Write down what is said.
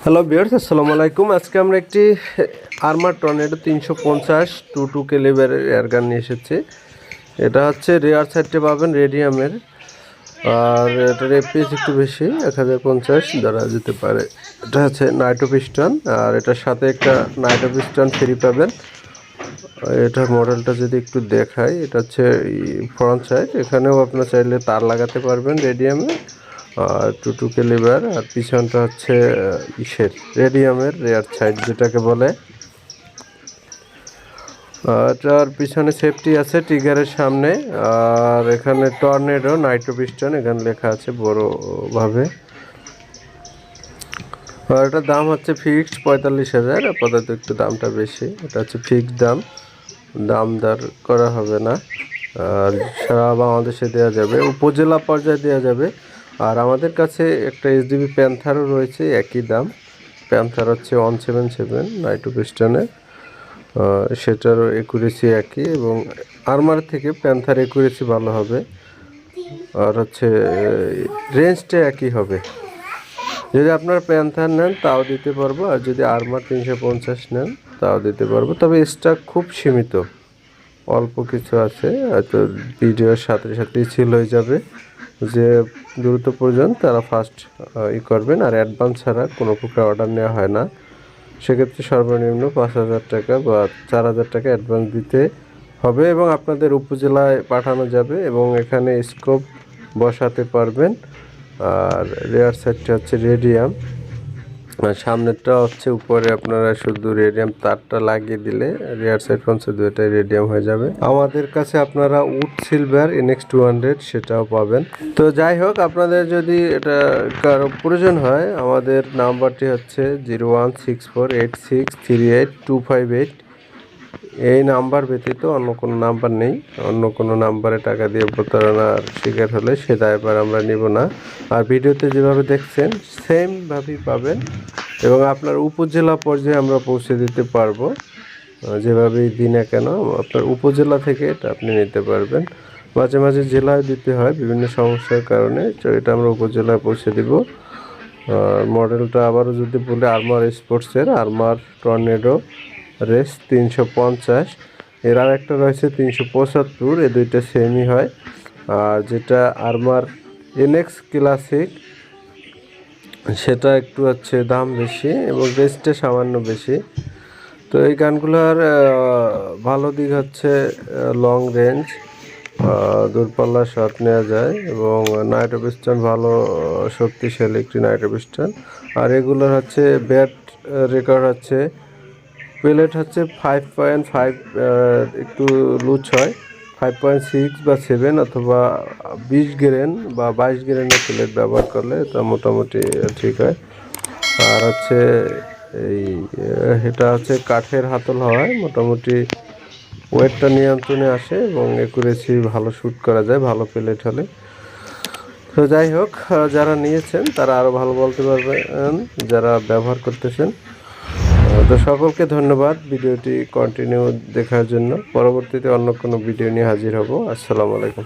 Hello viewers, আসসালামু আলাইকুম। আজকে আমরা একটি আর্মার টর্নেডো 350 22 ক্যালিবারের এয়ারগান নিয়ে এসেছি। এটা হচ্ছে রেয়ার সাইডে পাবেন রেডিয়ামের, আর এটার এপিএস একটু বেশি 1050 ধরা যেতে পারে। এটা হচ্ছে নাইট্রো পিস্টন, আর এটার সাথে একটা নাইট্রো পিস্টন ফ্রি পাবেন। এটার মডেলটা যদি একটু দেখাই, এটা হচ্ছে ফ্রন্ট সাইড। এখানেও আপনার চাইলে তার লাগাতে পারবেন রেডিয়ামে, আর 22 ক্যালিবার। আর পিছনটা হচ্ছে রেডিয়ামের রেয়ার সাইড যেটাকে বলে। এটার পিছনে সেফটি আছে ট্রিগারের সামনে, আর এখানে টর্নেডো নাইট্রো পিস্টন এখানে লেখা আছে বড়োভাবে। আর এটার দাম হচ্ছে ফিক্সড 45,000। আপাতত একটু দামটা বেশি, এটা হচ্ছে ফিক্সড দাম দর করা হবে না। আর সারা বাংলাদেশে দেওয়া যাবে, উপজেলা পর্যায়ে দেওয়া যাবে। আর আমাদের কাছে একটা এসডিবি প্যান্থারও রয়েছে, একই দাম। প্যান্থার হচ্ছে 177 নাইট্রো পিস্টনের, সেটারও একুরেসি একই, এবং আর্মার থেকে প্যান্থার একুরেসি ভালো হবে। আর হচ্ছে রেঞ্জটা একই হবে। যদি আপনার প্যান্থার নেন তাও দিতে পারবো, আর যদি আর্মার 350 নেন তাও দিতে পারবো। তবে স্টক খুব সীমিত, অল্প কিছু আছে, হয়তো ভিডিওর সাথে সাথেই সেল হয়ে যাবে। যে দ্রুত প্রয়োজন তারা ফার্স্ট করবেন, আর অ্যাডভান্স ছাড়া কোনো প্রকার অর্ডার নেওয়া হয় না। সেক্ষেত্রে সর্বনিম্ন 5,000 টাকা বা 4,000 টাকা অ্যাডভান্স দিতে হবে, এবং আপনাদের উপজেলায় পাঠানো যাবে, এবং এখানে স্কোপ বসাতে পারবেন। আর রেয়ার সাইডটা হচ্ছে রেডিয়াম, আর সামনেরটা হচ্ছে উপরে আপনারা শুধু রেডিয়াম তারটা লাগিয়ে দিলে রেয়ার সাইড ফ্রন্ট সাইড দুটোই রেডিয়াম হয়ে যাবে। আমাদের কাছে আপনারা উড সিলভার NX 200 সেটাও পাবেন। তো যাই হোক, আপনাদের যদি এটা কারো প্রয়োজন হয়, আমাদের নাম্বারটি হচ্ছে 016486382558। এই নাম্বার ব্যতীত অন্য কোনো নাম্বার নেই। অন্য কোনো নাম্বারে টাকা দিয়ে প্রতারণার শিকার হলে সে দায়ভার আমরা নিব না। আর ভিডিওতে যেভাবে দেখছেন সেমভাবেই পাবেন, এবং আপনার উপজেলা পর্যায়ে আমরা পৌঁছে দিতে পারবো। যেভাবেই দিই না কেন, আপনার উপজেলা থেকে এটা আপনি নিতে পারবেন। মাঝে মাঝে জেলায় দিতে হয় বিভিন্ন সমস্যার কারণে, তো এটা আমরা উপজেলায় পৌঁছে দিব। মডেলটা আবারও যদি বলি, আর্মার স্পোর্টসের আর্মার টর্নেডো রেস 350। এর আর একটা রয়েছে 375, এই দুইটা সেমই হয়। আর যেটা আর্মার NX ক্লাসিক, সেটা একটু হচ্ছে দাম বেশি এবং রেঞ্জটা সামান্য বেশি। তো এই গানগুলোর ভালো দিক হচ্ছে লং রেঞ্জ, দূরপাল্লা শট নেওয়া যায়, এবং নাইট্রো পিস্টন ভালো শক্তিশালী একটি নাইট্রো পিস্টন। আর এগুলোর হচ্ছে ব্যাট রেকর্ড হচ্ছে, প্লেট হচ্ছে 5.5, একটু লুজ হয় 5.6 বা 7, অথবা 20 গ্রেন বা 22 গ্রেনের প্লেট ব্যবহার করলে এটা মোটামুটি ঠিক হয়। আর হচ্ছে এটা হচ্ছে কাঠের হাতল হয়, মোটামুটি ওয়েটটা নিয়ন্ত্রণে আসে, এবং একুরেসি ভালো শ্যুট করা যায় ভালো প্লেট হলে। তো যাই হোক, যারা নিয়েছেন তারা আরও ভালো বলতে পারবেন যারা ব্যবহার করতেছেন। তো সকলকে ধন্যবাদ ভিডিওটি কন্টিনিউ দেখার জন্য। পরবর্তীতে অন্য কোনো ভিডিও নিয়ে হাজির হব। আসসালামু আলাইকুম।